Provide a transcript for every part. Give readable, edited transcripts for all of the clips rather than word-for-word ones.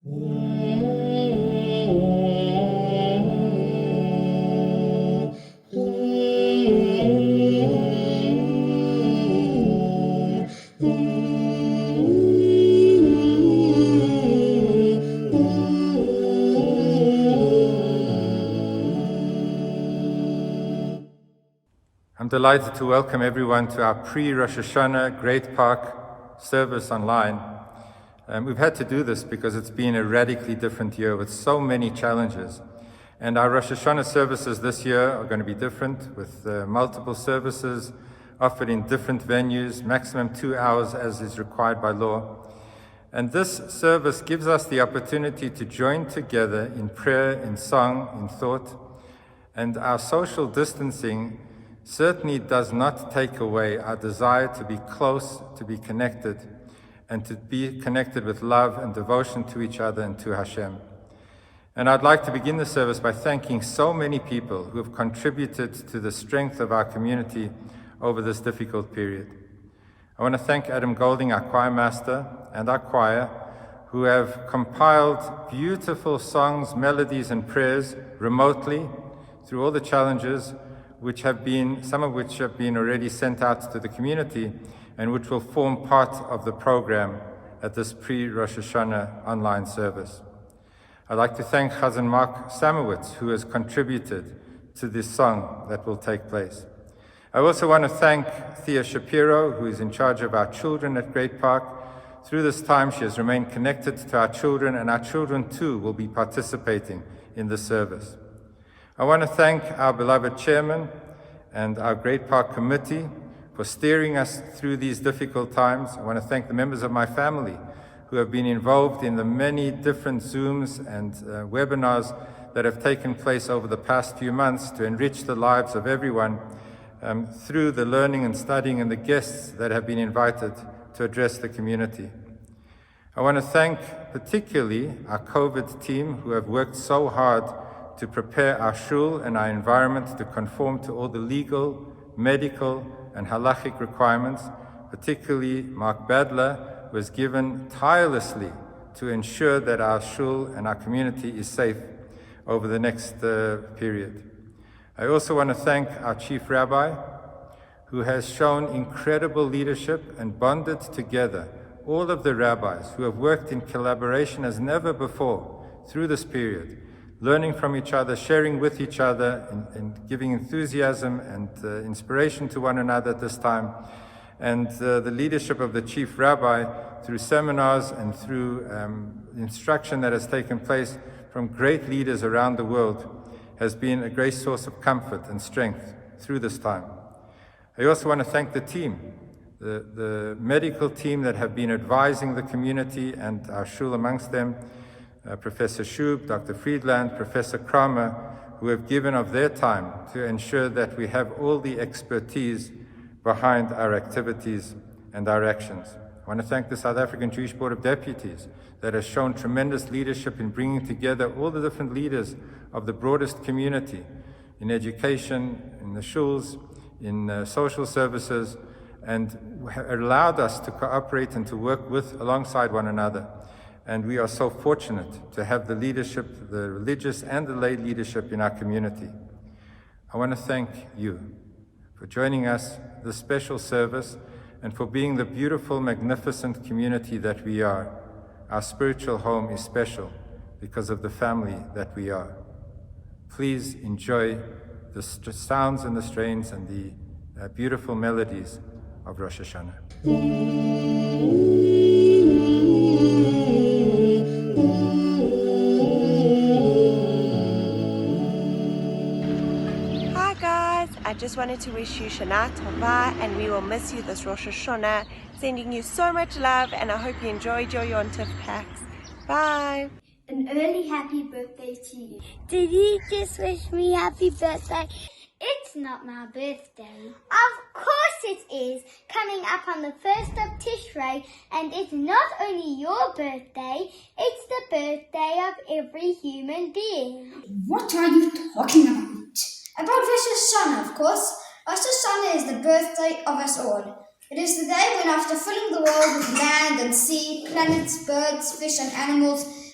I'm delighted to welcome everyone to our pre-Rosh Hashanah Great Park service online. We've had to do this because it's been a radically different year with so many challenges. And our Rosh Hashanah services this year are going to be different, with multiple services offered in different venues, maximum 2 hours as is required by law. And this service gives us the opportunity to join together in prayer, in song, in thought. And our social distancing certainly does not take away our desire to be close, to be connected, and to be connected with love and devotion to each other and to Hashem. And I'd like to begin the service by thanking so many people who have contributed to the strength of our community over this difficult period. I want to thank Adam Golding, our choir master, and our choir, who have compiled beautiful songs, melodies, and prayers remotely through all the challenges, some of which have been already sent out to the community and which will form part of the program at this pre-Rosh Hashanah online service. I'd like to thank Chazzan Mark Samowitz, who has contributed to this song that will take place. I also want to thank Thea Shapiro, who is in charge of our children at Great Park. Through this time, she has remained connected to our children, and our children too will be participating in the service. I want to thank our beloved chairman and our Great Park committee for steering us through these difficult times. I want to thank the members of my family who have been involved in the many different Zooms and webinars that have taken place over the past few months to enrich the lives of everyone through the learning and studying and the guests that have been invited to address the community. I want to thank particularly our COVID team who have worked so hard to prepare our shul and our environment to conform to all the legal, medical, and halachic requirements, particularly Mark Badler, who was given tirelessly to ensure that our shul and our community is safe over the next period. I also want to thank our chief rabbi, who has shown incredible leadership and bonded together all of the rabbis who have worked in collaboration as never before through this period, learning from each other, sharing with each other, and giving enthusiasm and inspiration to one another at this time. And the leadership of the chief rabbi through seminars and through instruction that has taken place from great leaders around the world has been a great source of comfort and strength through this time. I also want to thank the team, the medical team that have been advising the community and our shul amongst them, Professor Schub, Dr. Friedland, Professor Kramer, who have given of their time to ensure that we have all the expertise behind our activities and our actions. I want to thank the South African Jewish Board of Deputies that has shown tremendous leadership in bringing together all the different leaders of the broadest community in education, in the shuls, in social services, and allowed us to cooperate and to work alongside one another. And we are so fortunate to have the leadership, the religious and the lay leadership in our community. I want to thank you for joining us this special service and for being the beautiful, magnificent community that we are. Our spiritual home is special because of the family that we are. Please enjoy the sounds and the strains and the beautiful melodies of Rosh Hashanah. I just wanted to wish you Shana, Tovah, and we will miss you this Rosh Hashanah. Sending you so much love, and I hope you enjoyed your Yontif packs. Bye. An early happy birthday to you. Did you just wish me happy birthday? It's not my birthday. Of course it is. Coming up on the 1st of Tishrei, and it's not only your birthday, it's the birthday of every human being. What are you talking about? About Rosh Hashanah, of course. Rosh Hashanah is the birthday of us all. It is the day when, after filling the world with land and sea, planets, birds, fish and animals,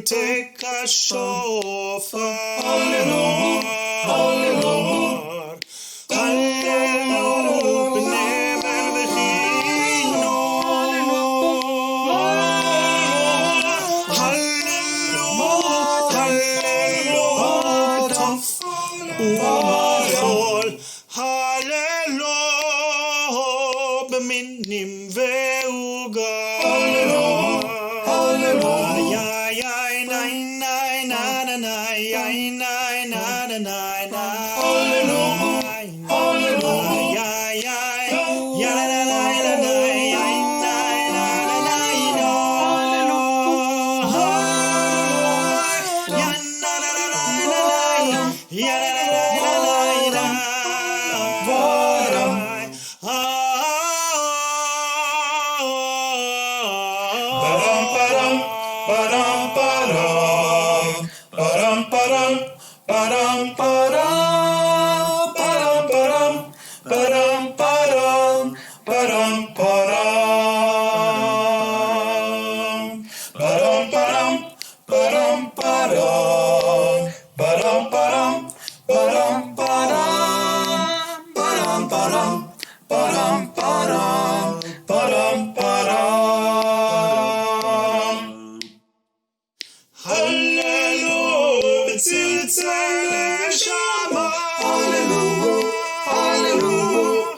Umetukah shofar. Hallelujah, hallelujah, b'ne'emer v'chinor. Hallelujah, hallelujah, tov u'machol. Hallelujah, b'minim ve'ugar. Hallelujah, ay, nay, nay, na, na, nay, ay, nay, na, na, nay, na. Hallelujah, hallelujah, ay, ay, ya, na, na, na, na, nay, ay, nay, na, na, nay, na. Hallelujah, ya, na, na, na, na, nay, ya, na, na, na, na, nay, na. Hallelujah, tziltzal shama. Hallelujah, hallelujah,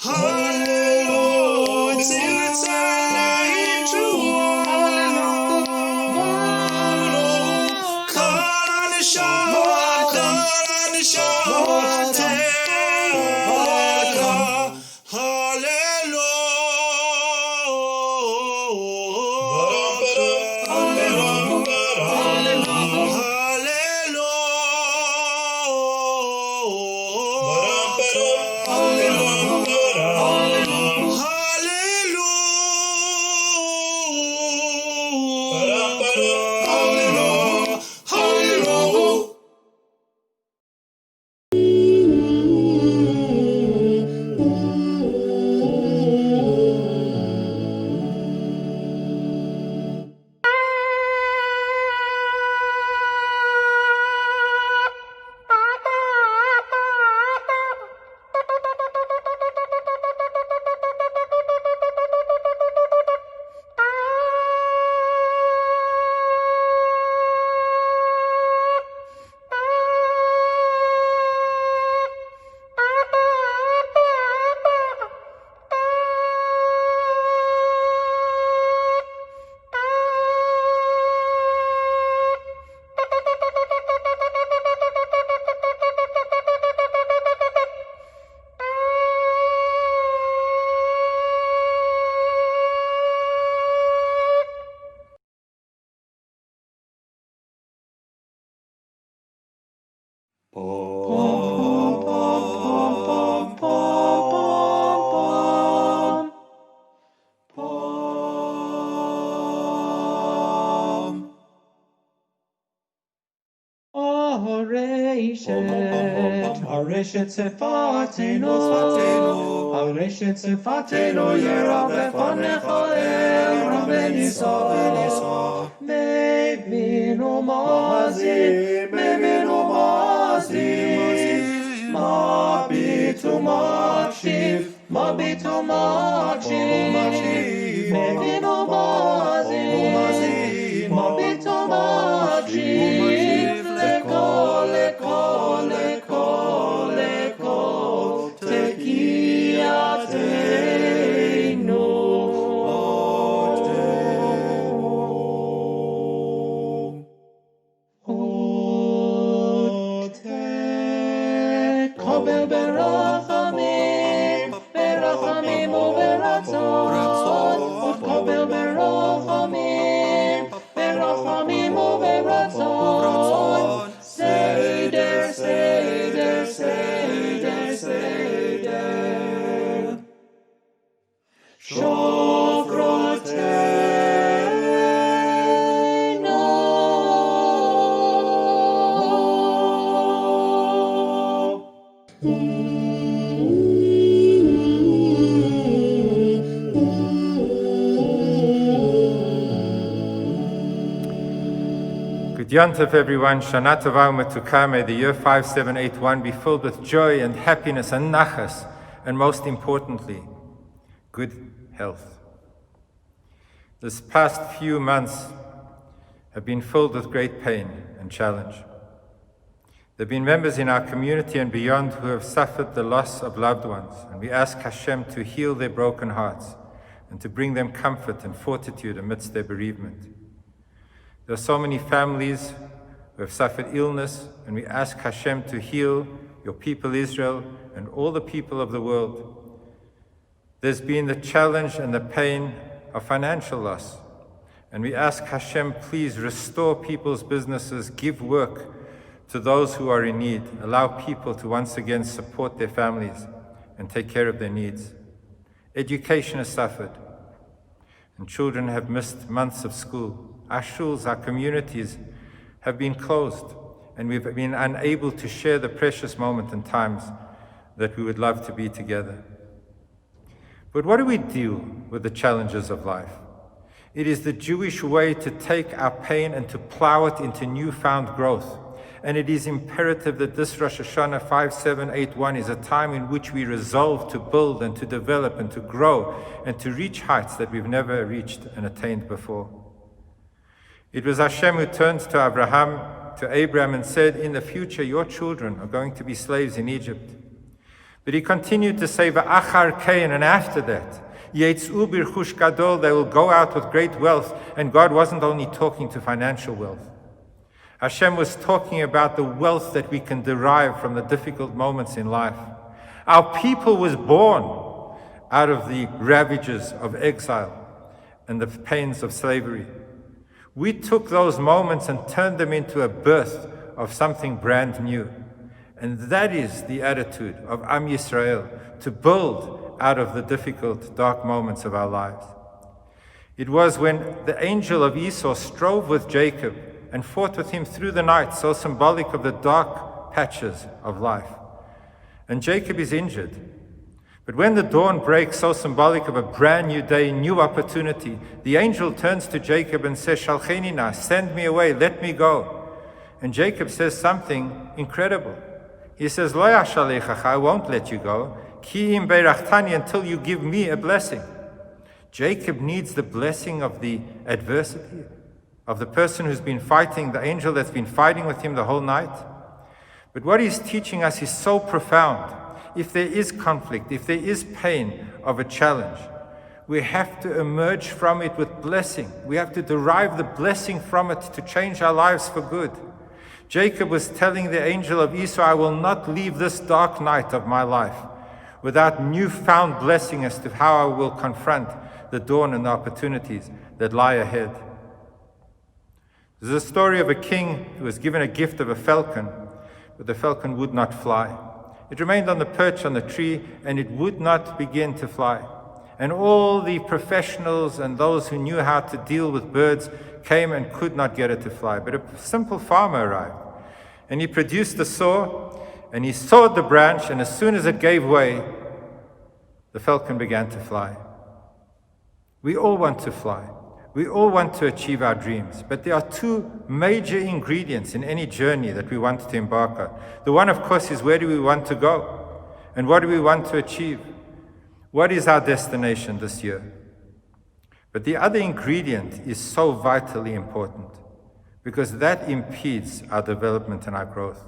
hallelujah, tziltzal yitruah. Hallelujah, kol haneshama, te'eka. Hareshet sefatenu, Hareshet sefatenu, Yerav lefanecha el Rabbeniso. Mevinu mazim, Mevinu mazim, Mabitu makshiv, Mabitu makshiv, Mevinu mazim, Mabitu makshiv, lekol, lekol, lekol, lekol, tekiyateinu. Kabel berachamim, berachamim uberatzon. Kabel berachamim, berachamim uberatzon. Seder, seder, seder, seder. Good Yontif, everyone. Shana, Tovah, Umetukah. May the year 5781 be filled with joy and happiness and nachas, and most importantly, good health. This past few months have been filled with great pain and challenge. There have been members in our community and beyond who have suffered the loss of loved ones, and we ask Hashem to heal their broken hearts and to bring them comfort and fortitude amidst their bereavement. There are so many families who have suffered illness, and we ask Hashem to heal your people Israel and all the people of the world. There's been the challenge and the pain of financial loss, and we ask Hashem, please restore people's businesses, give work to those who are in need, allow people to once again support their families and take care of their needs. Education has suffered, and children have missed months of school. Our shuls, our communities have been closed, and we've been unable to share the precious moment and times that we would love to be together. But what do we do with the challenges of life? It is the Jewish way to take our pain and to plow it into newfound growth. And it is imperative that this Rosh Hashanah 5781 is a time in which we resolve to build and to develop and to grow and to reach heights that we've never reached and attained before. It was Hashem who turned to Abraham and said, in the future your children are going to be slaves in Egypt. But he continued to say, V'achar kein, and after that, Yetz'u birchush gadol, they will go out with great wealth. And God wasn't only talking to financial wealth. Hashem was talking about the wealth that we can derive from the difficult moments in life. Our people was born out of the ravages of exile and the pains of slavery. We took those moments and turned them into a birth of something brand new. And that is the attitude of Am Yisrael, to build out of the difficult, dark moments of our lives. It was when the angel of Esau strove with Jacob and fought with him through the night, so symbolic of the dark patches of life. And Jacob is injured. But when the dawn breaks, so symbolic of a brand new day, new opportunity, the angel turns to Jacob and says, Shalcheni na, send me away, let me go. And Jacob says something incredible. He says, Lo yashalechacha, I won't let you go, ki im beirachtani, until you give me a blessing. Jacob needs the blessing of the adversity, of the person who's been fighting, the angel that's been fighting with him the whole night. But what he's teaching us is so profound. If there is conflict, if there is pain of a challenge, we have to emerge from it with blessing. We have to derive the blessing from it to change our lives for good. Jacob was telling the angel of Esau, I will not leave this dark night of my life without newfound blessing as to how I will confront the dawn and the opportunities that lie ahead. There's a story of a king who was given a gift of a falcon, but the falcon would not fly. It remained on the perch on the tree, and it would not begin to fly. And all the professionals and those who knew how to deal with birds came and could not get it to fly. But a simple farmer arrived, and he produced a saw, and he sawed the branch, and as soon as it gave way, the falcon began to fly. We all want to fly. We all want to achieve our dreams, but there are two major ingredients in any journey that we want to embark on. The one, of course, is where do we want to go? And what do we want to achieve? What is our destination this year? But the other ingredient is so vitally important because that impedes our development and our growth.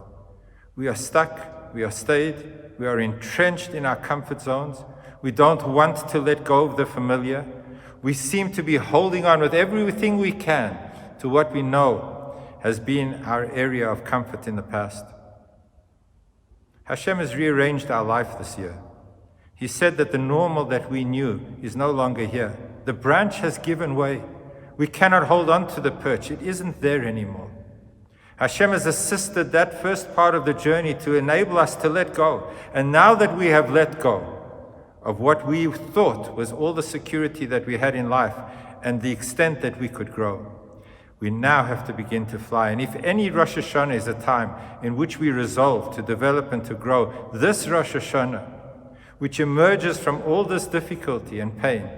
We are stuck, we are stayed, we are entrenched in our comfort zones. We don't want to let go of the familiar. We seem to be holding on with everything we can to what we know has been our area of comfort in the past. Hashem has rearranged our life this year. He said that the normal that we knew is no longer here. The branch has given way. We cannot hold on to the perch. It isn't there anymore. Hashem has assisted that first part of the journey to enable us to let go. And now that we have let go of what we thought was all the security that we had in life and the extent that we could grow, we now have to begin to fly. And if any Rosh Hashanah is a time in which we resolve to develop and to grow, this Rosh Hashanah, which emerges from all this difficulty and pain,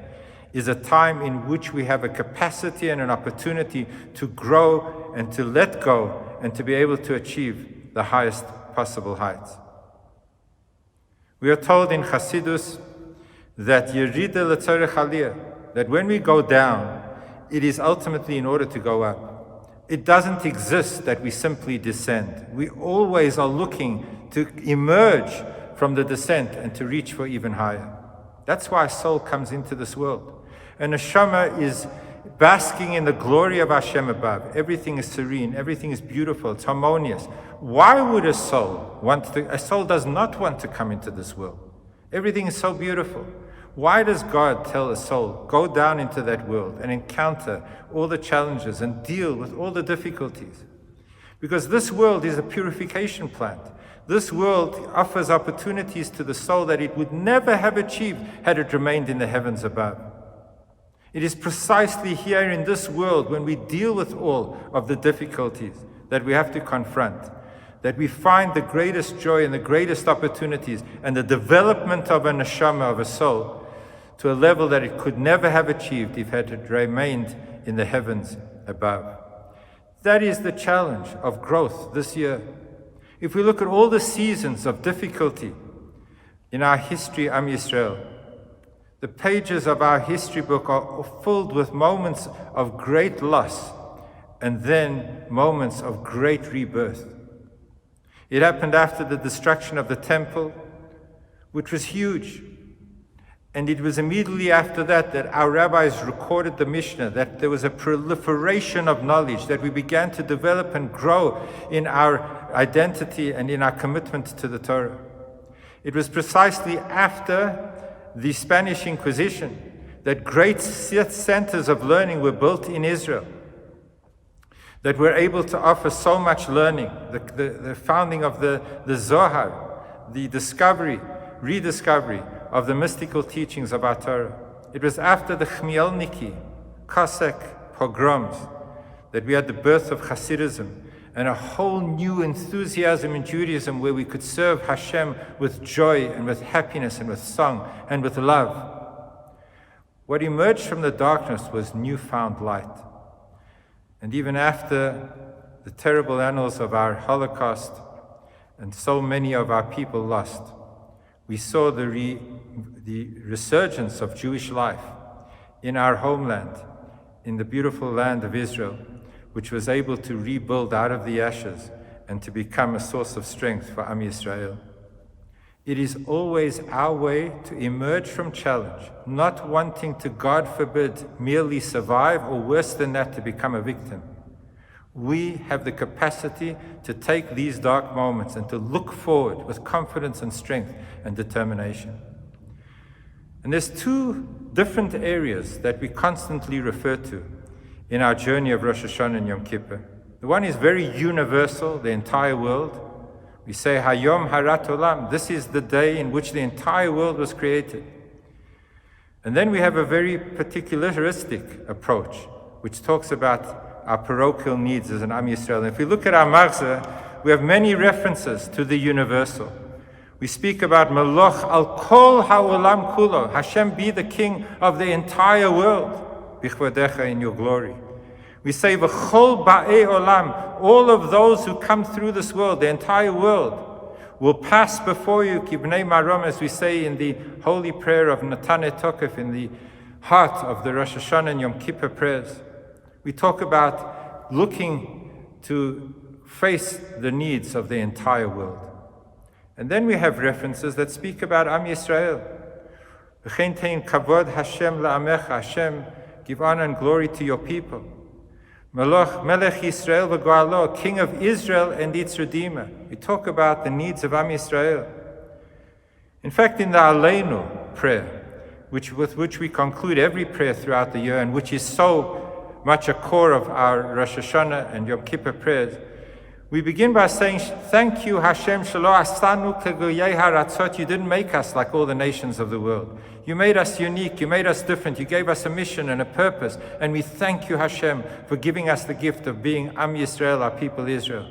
is a time in which we have a capacity and an opportunity to grow and to let go and to be able to achieve the highest possible heights. We are told in Chassidus that Yerida l'tzorech aliyah, that when we go down, it is ultimately in order to go up. It doesn't exist that we simply descend. We always are looking to emerge from the descent and to reach for even higher. That's why a soul comes into this world. And neshama is basking in the glory of Hashem above. Everything is serene, everything is beautiful, it's harmonious. Why would a soul a soul does not want to come into this world? Everything is so beautiful. Why does God tell a soul, go down into that world and encounter all the challenges and deal with all the difficulties? Because this world is a purification plant. This world offers opportunities to the soul that it would never have achieved had it remained in the heavens above. It is precisely here in this world, when we deal with all of the difficulties that we have to confront, that we find the greatest joy and the greatest opportunities and the development of a neshama, of a soul, to a level that it could never have achieved if it had remained in the heavens above. That is the challenge of growth this year. If we look at all the seasons of difficulty in our history, Am Yisrael, the pages of our history book are filled with moments of great loss and then moments of great rebirth. It happened after the destruction of the temple, which was huge. And it was immediately after that that our rabbis recorded the Mishnah, that there was a proliferation of knowledge, that we began to develop and grow in our identity and in our commitment to the Torah. It was precisely after the Spanish Inquisition that great centers of learning were built in Israel, that we're able to offer so much learning, the founding of the Zohar, the rediscovery of the mystical teachings of our Torah. It was after the Khmelniki, Cossack pogroms that we had the birth of Hasidism and a whole new enthusiasm in Judaism where we could serve Hashem with joy and with happiness and with song and with love. What emerged from the darkness was newfound light. And even after the terrible annals of our Holocaust and so many of our people lost, we saw the resurgence of Jewish life in our homeland, in the beautiful land of Israel, which was able to rebuild out of the ashes and to become a source of strength for Am Yisrael. It is always our way to emerge from challenge, not wanting to, God forbid, merely survive, or worse than that, to become a victim. We have the capacity to take these dark moments and to look forward with confidence and strength and determination. And there's two different areas that we constantly refer to in our journey of Rosh Hashanah and Yom Kippur. The one is very universal, the entire world. We say, Hayom Harat Olam, this is the day in which the entire world was created. And then we have a very particularistic approach, which talks about our parochial needs as an Am Yisrael. And if we look at our Marzah, we have many references to the universal. We speak about Meloch al kol ha'olam kulo, Hashem be the king of the entire world, bichvadecha, in your glory. We say v'chol ba'ei olam, all of those who come through this world, the entire world, will pass before you, kibnei marom, as we say in the holy prayer of Natane Tokef, in the heart of the Rosh Hashanah and Yom Kippur prayers. We talk about looking to face the needs of the entire world. And then we have references that speak about Am Yisrael. V'chein tein kavod Hashem la'amecha, Hashem, give honor and glory to your people. Melech Yisrael v'goalo, King of Israel and its Redeemer. We talk about the needs of Am Yisrael. In fact, in the Aleinu prayer, with which we conclude every prayer throughout the year, and which is so much a core of our Rosh Hashanah and Yom Kippur prayers, we begin by saying, thank you, Hashem, shelo asanu kegoyei haratzot. You didn't make us like all the nations of the world. You made us unique, you made us different, you gave us a mission and a purpose, and we thank you, Hashem, for giving us the gift of being Am Yisrael, our people Israel.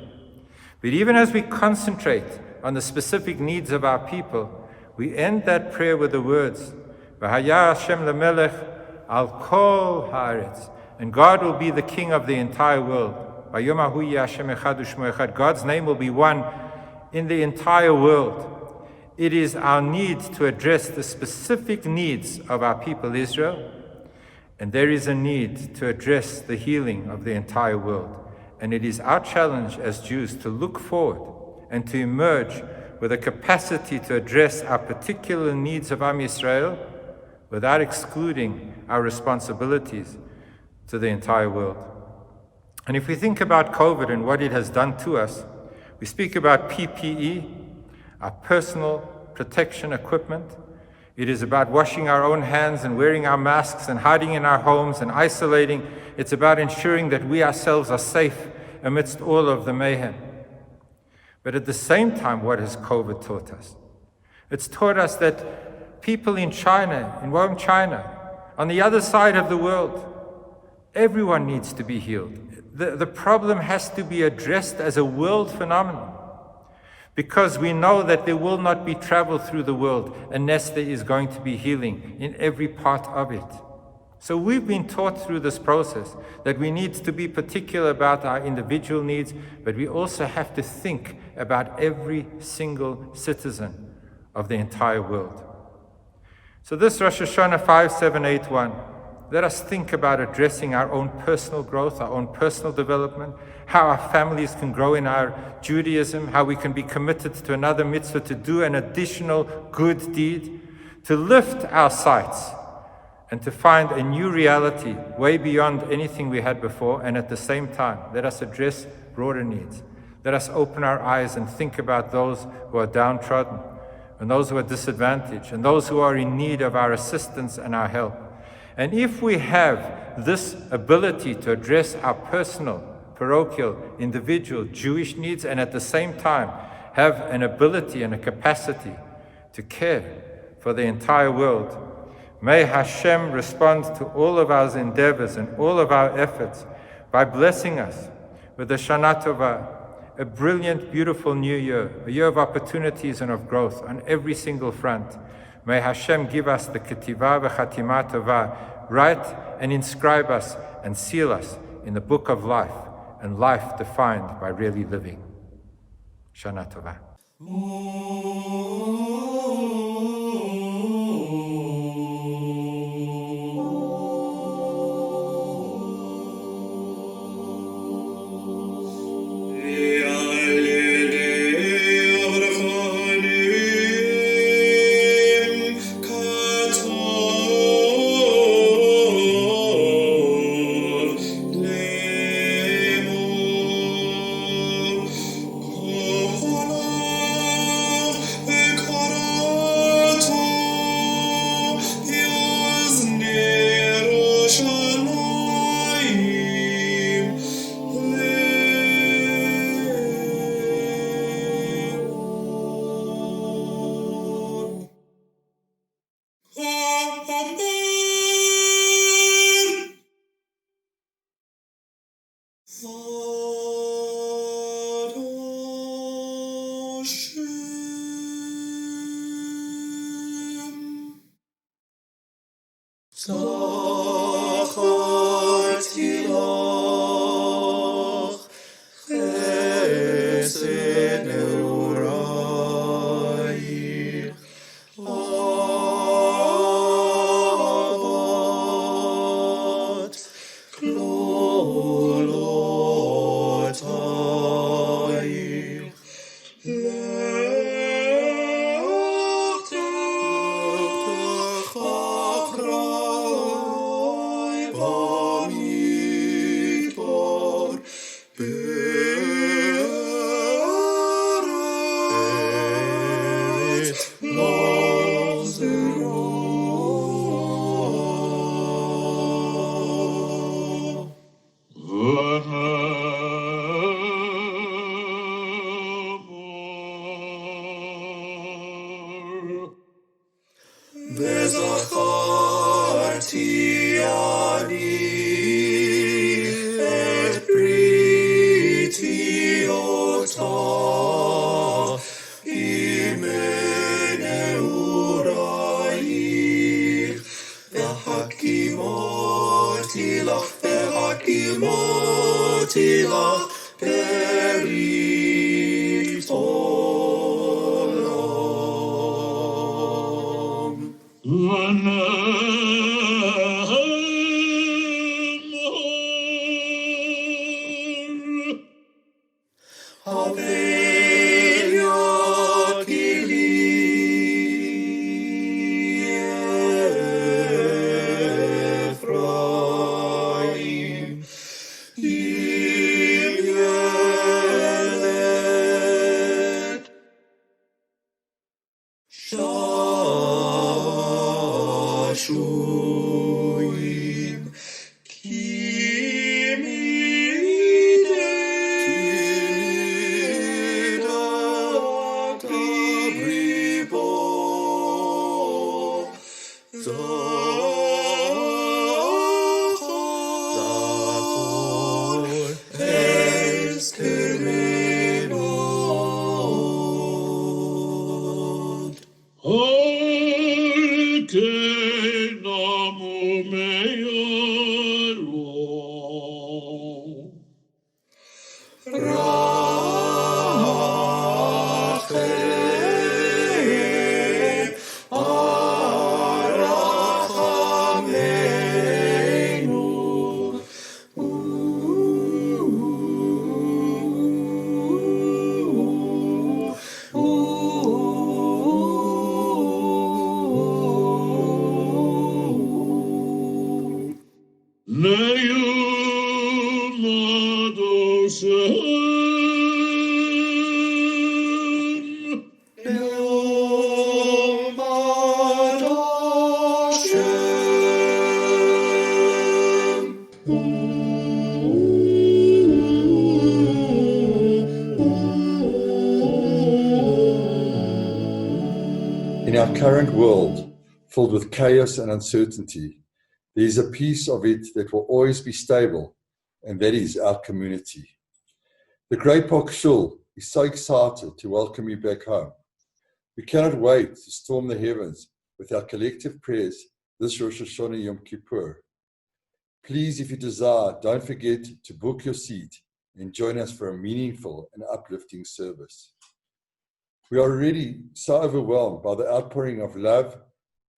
But even as we concentrate on the specific needs of our people, we end that prayer with the words, V'haya Hashem lemelech al kol haaretz. And God will be the king of the entire world. God's name will be one in the entire world. It is our need to address the specific needs of our people Israel, and there is a need to address the healing of the entire world. And it is our challenge as Jews to look forward and to emerge with a capacity to address our particular needs of Am Yisrael without excluding our responsibilities to the entire world. And if we think about COVID and what it has done to us, we speak about PPE, our personal protection equipment. It is about washing our own hands and wearing our masks and hiding in our homes and isolating. It's about ensuring that we ourselves are safe amidst all of the mayhem. But at the same time, what has COVID taught us? It's taught us that people in China, in Wuhan, China, on the other side of the world, everyone needs to be healed. The problem has to be addressed as a world phenomenon, because we know that there will not be travel through the world unless there is going to be healing in every part of it. So we've been taught through this process that we need to be particular about our individual needs, but we also have to think about every single citizen of the entire world. So this Rosh Hashanah 5781, let us think about addressing our own personal growth, our own personal development, how our families can grow in our Judaism, how we can be committed to another mitzvah, to do an additional good deed, to lift our sights and to find a new reality way beyond anything we had before. And at the same time, let us address broader needs. Let us open our eyes and think about those who are downtrodden, and those who are disadvantaged, and those who are in need of our assistance and our help. And if we have this ability to address our personal, parochial, individual Jewish needs, and at the same time have an ability and a capacity to care for the entire world, may Hashem respond to all of our endeavors and all of our efforts by blessing us with the Shana Tovah, a brilliant, beautiful new year, a year of opportunities and of growth on every single front. May Hashem give us the Ketivah v'Chatimah Tovah, write and inscribe us and seal us in the book of life, and life defined by really living. Shana Tovah. וזכרתי את פרי In our current world, filled with chaos and uncertainty, there is a piece of it that will always be stable, and that is our community. The Great Park Shul is so excited to welcome you back home. We cannot wait to storm the heavens with our collective prayers this Rosh Hashanah Yom Kippur. Please, if you desire, don't forget to book your seat and join us for a meaningful and uplifting service. We are already so overwhelmed by the outpouring of love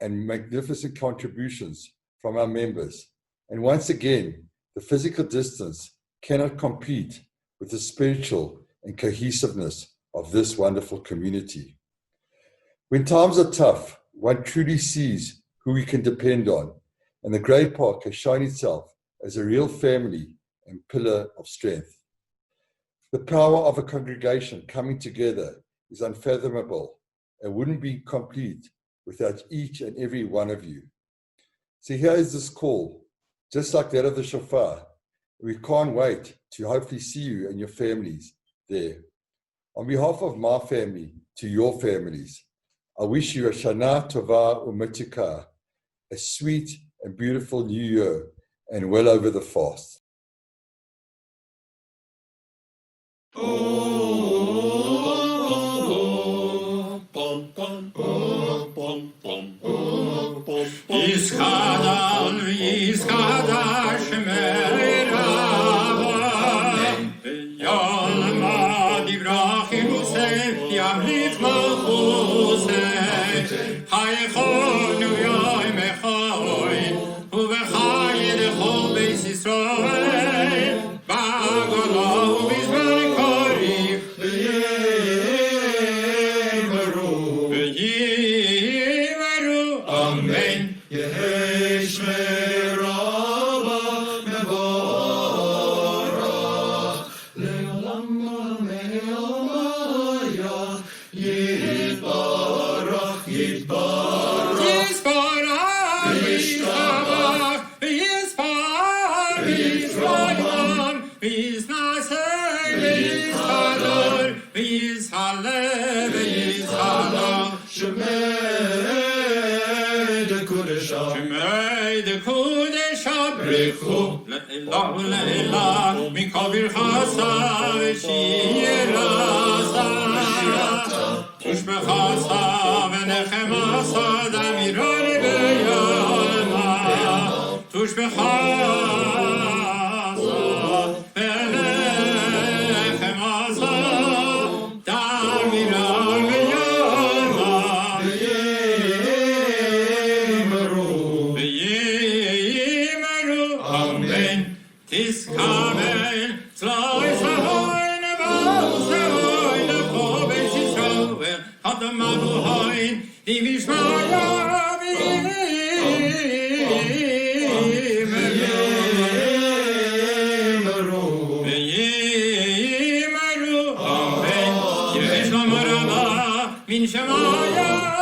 and magnificent contributions from our members. And once again, the physical distance cannot compete with the spiritual and cohesiveness of this wonderful community. When times are tough, one truly sees who we can depend on, and the Great Park has shown itself as a real family and pillar of strength. The power of a congregation coming together is unfathomable and wouldn't be complete without each and every one of you. So here is this call, just like that of the shofar. We can't wait to hopefully see you and your families there. On behalf of my family to your families, I wish you a Shana, Tovah, Umetukah, a sweet and beautiful new year, and well over the fast. This Kamel, Slois, Ahoy, Nevos, Min Shemaya